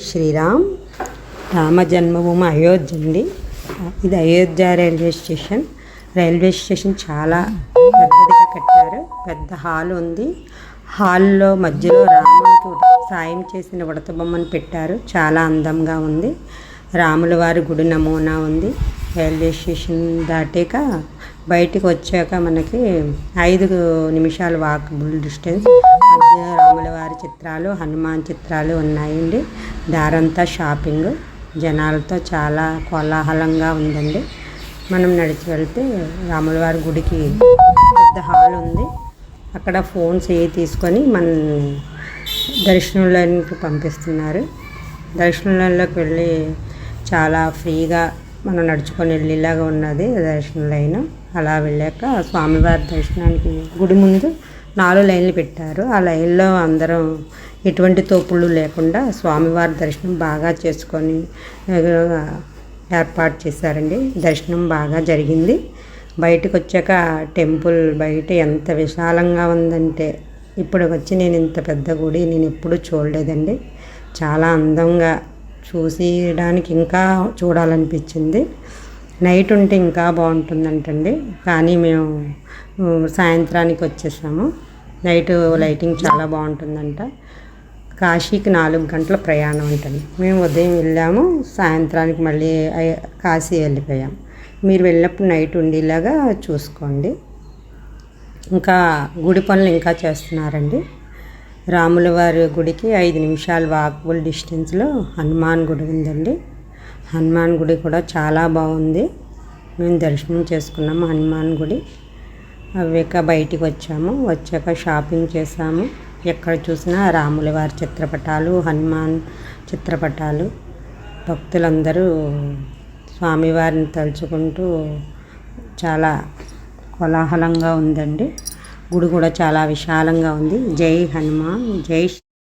శ్రీరామ్ రామ జన్మభూమి అయోధ్య అండి. ఇది Ayodhya railway station చాలా పెద్దదిగా కట్టారు. పెద్ద హాల్ ఉంది. హాల్లో మధ్యలో రాముడికి సాయం చేసిన ఉడత బొమ్మను పెట్టారు. చాలా అందంగా ఉంది. రాముల వారి గుడి నమూనా ఉంది. రైల్వే స్టేషన్ దాటాక బయటికి వచ్చాక మనకి 5 నిమిషాల వాకబుల్ డిస్టెన్స్. మధ్య రాముల వారి చిత్రాలు, హనుమాన్ చిత్రాలు ఉన్నాయండి. దారంతా షాపింగ్, జనాలతో చాలా కోలాహలంగా ఉందండి. మనం నడిచి వెళ్తే రాముల వారి గుడికి పెద్ద హాల్ ఉంది. అక్కడ ఫోన్స్ తీసుకొని మన దర్శనంలోకి పంపిస్తున్నారు. దర్శనంలోకి వెళ్ళి చాలా ఫ్రీగా మనం నడుచుకొని వెళ్ళేలాగా ఉన్నది దర్శన లైన్. అలా వెళ్ళాక స్వామివారి దర్శనానికి గుడి ముందు 4 లైన్లు పెట్టారు. ఆ లైన్లో అందరం ఎటువంటి తోపుళ్ళు లేకుండా స్వామివారి దర్శనం బాగా చేసుకొని ఏర్పాటు చేశారండి. దర్శనం బాగా జరిగింది. బయటకు వచ్చాక టెంపుల్ బయట ఎంత విశాలంగా ఉందంటే, ఇప్పుడు వచ్చి నేను ఇంత పెద్ద గుడి నేను ఎప్పుడూ చూడలేదండి. చాలా అందంగా చూసేయడానికి ఇంకా చూడాలనిపించింది. నైట్ ఉంటే ఇంకా బాగుంటుందంటండి. కానీ మేము సాయంత్రానికి వచ్చేసాము. నైట్ లైటింగ్ చాలా బాగుంటుందంట. కాశీకి 4 గంటల ప్రయాణం ఉంటుంది. మేము ఉదయం వెళ్ళాము, సాయంత్రానికి మళ్ళీ కాశీ వెళ్ళిపోయాం. మీరు వెళ్ళినప్పుడు నైట్ ఉండేలాగా చూసుకోండి. ఇంకా గుడి పనులు ఇంకా చేస్తున్నారండి. రాముల వారి గుడికి 5 నిమిషాల వాకబుల్ డిస్టెన్స్లో హనుమాన్ గుడి ఉందండి. హనుమాన్ గుడి కూడా చాలా బాగుంది. మేము దర్శనం చేసుకున్నాము హనుమాన్ గుడి. అవ్వక బయటికి వచ్చాక షాపింగ్ చేసాము. ఎక్కడ చూసినా రాముల వారి చిత్రపటాలు, హనుమాన్ చిత్రపటాలు. భక్తులందరూ స్వామివారిని తలుచుకుంటూ చాలా కోలాహలంగా ఉందండి. గుడి కూడా చాలా విశాలంగా ఉంది. జై హనుమాన్, జై